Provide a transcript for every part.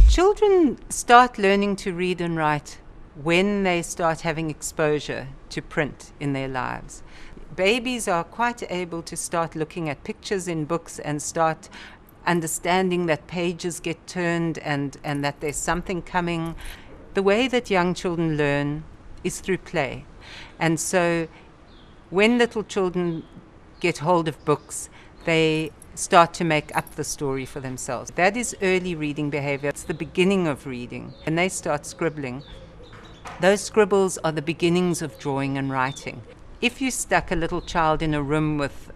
Children start learning to read and write when they start having exposure to print in their lives. Babies are quite able to start looking at pictures in books and start understanding that pages get turned and that there's something coming. The way that young children learn is through play. And so when little children get hold of books, they start to make up the story for themselves. That is early reading behavior. It's the beginning of reading. And they start scribbling. Those scribbles are the beginnings of drawing and writing. If you stuck a little child in a room with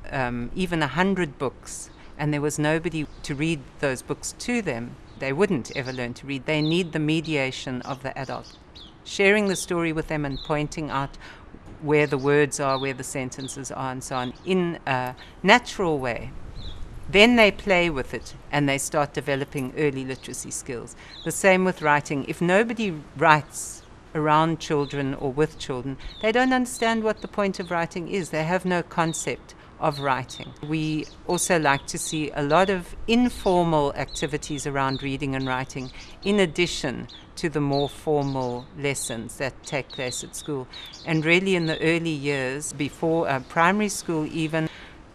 even 100 books and there was nobody to read those books to them, they wouldn't ever learn to read. They need the mediation of the adult, sharing the story with them and pointing out where the words are, where the sentences are, and so on, in a natural way. Then they play with it and they start developing early literacy skills. The same with writing. If nobody writes around children or with children, they don't understand what the point of writing is. They have no concept of writing. We also like to see a lot of informal activities around reading and writing in addition to the more formal lessons that take place at school. And really in the early years, before primary school even,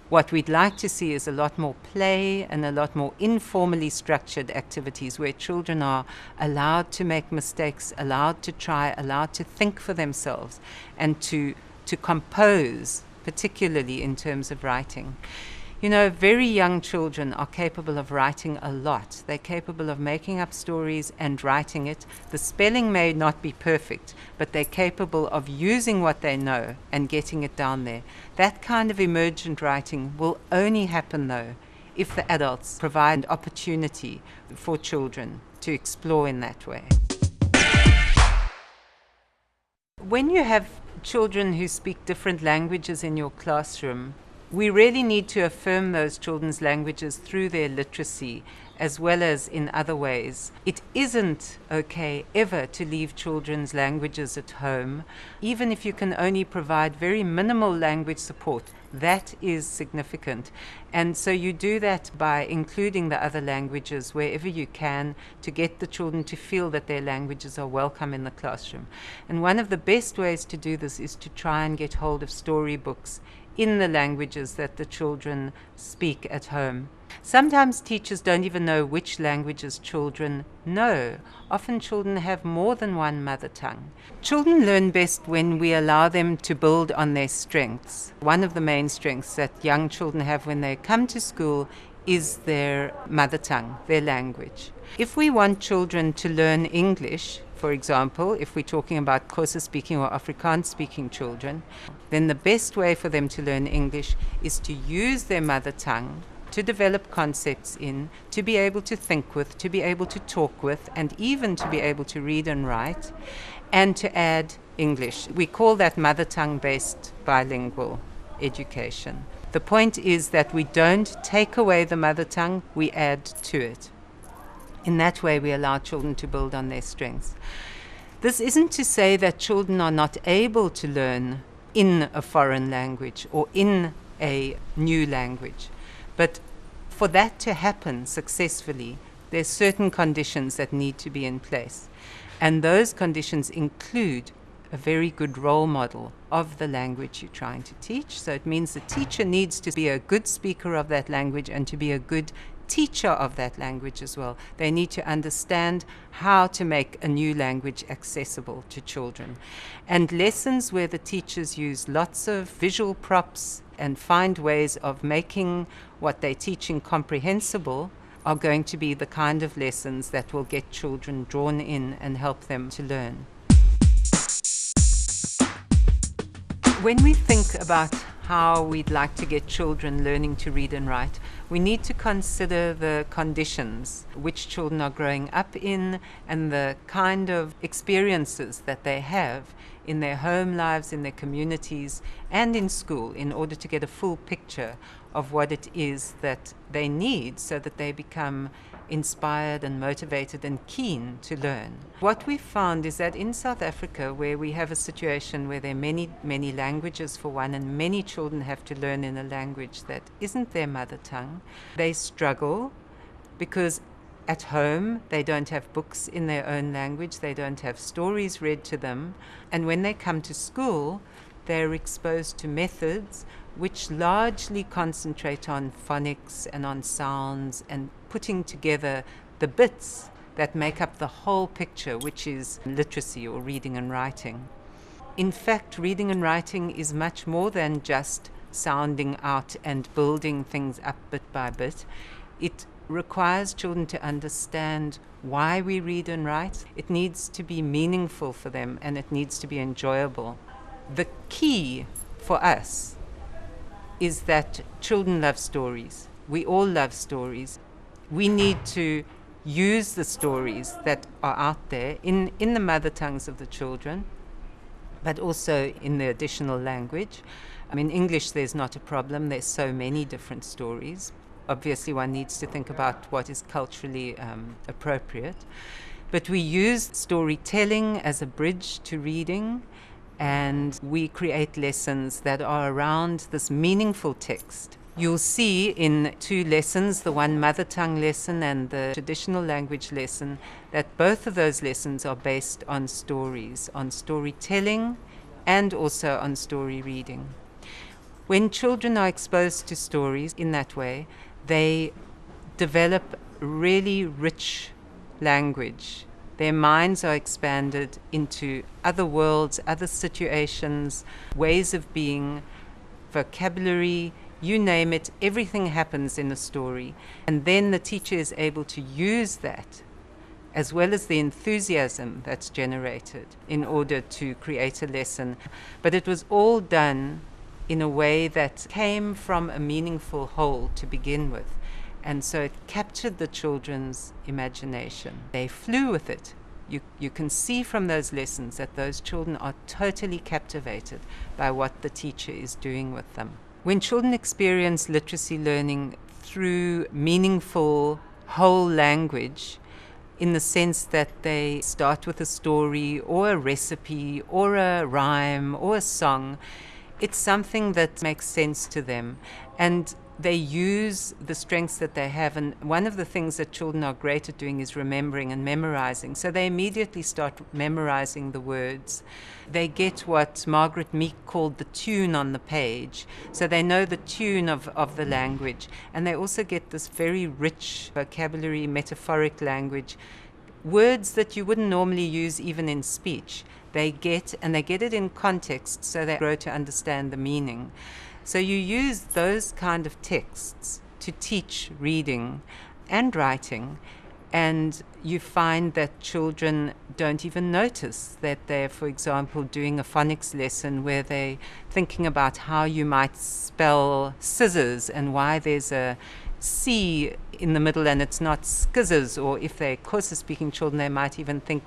what we'd like to see is a lot more play and a lot more informally structured activities where children are allowed to make mistakes, allowed to try, allowed to think for themselves, and to compose, particularly in terms of writing. You know, very young children are capable of writing a lot. They're capable of making up stories and writing it. The spelling may not be perfect, but they're capable of using what they know and getting it down there. That kind of emergent writing will only happen, though, if the adults provide an opportunity for children to explore in that way. When you have children who speak different languages in your classroom, we really need to affirm those children's languages through their literacy as well as in other ways. It isn't okay ever to leave children's languages at home. Even if you can only provide very minimal language support, that is significant. And so you do that by including the other languages wherever you can to get the children to feel that their languages are welcome in the classroom. And one of the best ways to do this is to try and get hold of storybooks in the languages that the children speak at home. Sometimes teachers don't even know which languages children know. Often children have more than one mother tongue. Children learn best when we allow them to build on their strengths. One of the main strengths that young children have when they come to school is their mother tongue, their language. If we want children to learn English, for example, if we're talking about Xhosa-speaking or Afrikaans-speaking children, then the best way for them to learn English is to use their mother tongue to develop concepts in, to be able to think with, to be able to talk with, and even to be able to read and write, and to add English. We call that mother tongue-based bilingual education. The point is that we don't take away the mother tongue, we add to it. In that way, we allow children to build on their strengths. This isn't to say that children are not able to learn in a foreign language or in a new language. But for that to happen successfully, there's certain conditions that need to be in place. And those conditions include a very good role model of the language you're trying to teach. So it means the teacher needs to be a good speaker of that language and to be a good teacher of that language as well. They need to understand how to make a new language accessible to children. And lessons where the teachers use lots of visual props and find ways of making what they're teaching comprehensible are going to be the kind of lessons that will get children drawn in and help them to learn. When we think about how we'd like to get children learning to read and write, we need to consider the conditions which children are growing up in and the kind of experiences that they have in their home lives, in their communities, and in school in order to get a full picture of what it is that they need so that they become inspired and motivated and keen to learn. What we found is that in South Africa, where we have a situation where there are many languages for one, and many children have to learn in a language that isn't their mother tongue, they struggle because at home they don't have books in their own language, they don't have stories read to them, and when they come to school, they're exposed to methods which largely concentrate on phonics and on sounds and putting together the bits that make up the whole picture, which is literacy or reading and writing. In fact, reading and writing is much more than just sounding out and building things up bit by bit. It requires children to understand why we read and write. It needs to be meaningful for them, and it needs to be enjoyable. The key for us is that children love stories. We all love stories. We need to use the stories that are out there in the mother tongues of the children, but also in the additional language. I mean, English, there's not a problem. There's so many different stories. Obviously, one needs to think about what is culturally appropriate. But we use storytelling as a bridge to reading, and we create lessons that are around this meaningful text. You'll see in 2 lessons, the one mother tongue lesson and the traditional language lesson, that both of those lessons are based on stories, on storytelling, and also on story reading. When children are exposed to stories in that way, they develop really rich language. Their minds are expanded into other worlds, other situations, ways of being, vocabulary, you name it, everything happens in a story. And then the teacher is able to use that, as well as the enthusiasm that's generated, in order to create a lesson. But it was all done in a way that came from a meaningful whole to begin with. And so it captured the children's imagination. They flew with it. You can see from those lessons that those children are totally captivated by what the teacher is doing with them. When children experience literacy learning through meaningful whole language, in the sense that they start with a story or a recipe or a rhyme or a song, it's something that makes sense to them. And they use the strengths that they have. And one of the things that children are great at doing is remembering and memorizing. So they immediately start memorizing the words. They get what Margaret Meek called the tune on the page. So they know the tune of the language. And they also get this very rich vocabulary, metaphoric language, words that you wouldn't normally use even in speech. They get it in context, so they grow to understand the meaning. So you use those kind of texts to teach reading and writing, and you find that children don't even notice that they're, for example, doing a phonics lesson where they're thinking about how you might spell scissors and why there's a C in the middle and it's not skizzers, or if they're Xhosa-speaking children, they might even think.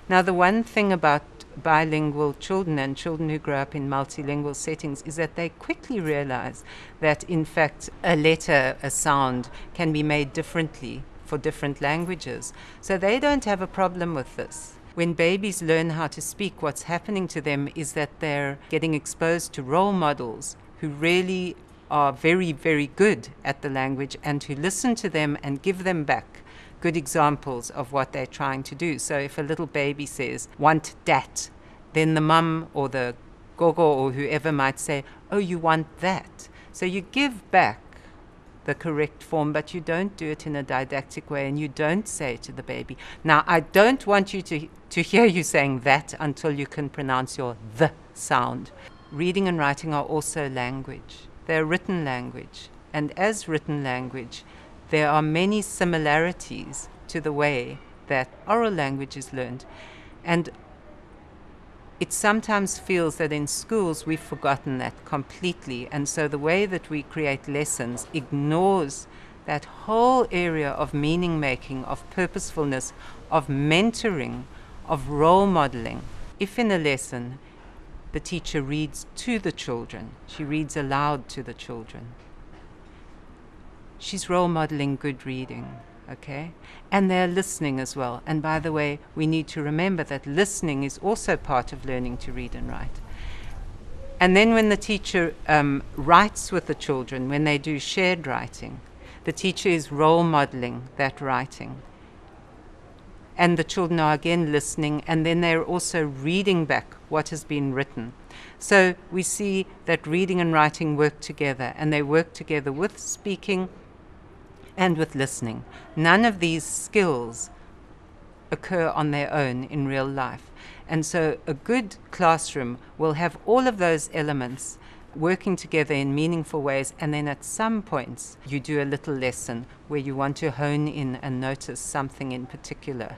Now, the one thing about bilingual children and children who grow up in multilingual settings is that they quickly realize that, in fact, a letter, a sound, can be made differently for different languages. So they don't have a problem with this. When babies learn how to speak, what's happening to them is that they're getting exposed to role models who really are very, very good at the language, and who listen to them and give them back good examples of what they're trying to do. So if a little baby says, want dat, then the mum or the gogo or whoever might say, oh, you want that. So you give back the correct form, but you don't do it in a didactic way, and you don't say to the baby, now I don't want you to hear you saying that until you can pronounce your the sound. Reading and writing are also language. They're written language. And as written language, there are many similarities to the way that oral language is learned. And it sometimes feels that in schools we've forgotten that completely. And so the way that we create lessons ignores that whole area of meaning making, of purposefulness, of mentoring, of role modeling. If in a lesson the teacher reads to the children, she reads aloud to the children, she's role modeling good reading. okay? And they're listening as well. And by the way, we need to remember that listening is also part of learning to read and write. And then when the teacher writes with the children, when they do shared writing, the teacher is role modeling that writing. And the children are again listening, and then they're also reading back what has been written. So we see that reading and writing work together, and they work together with speaking and with listening. None of these skills occur on their own in real life. And so a good classroom will have all of those elements working together in meaningful ways, and then at some points you do a little lesson where you want to hone in and notice something in particular.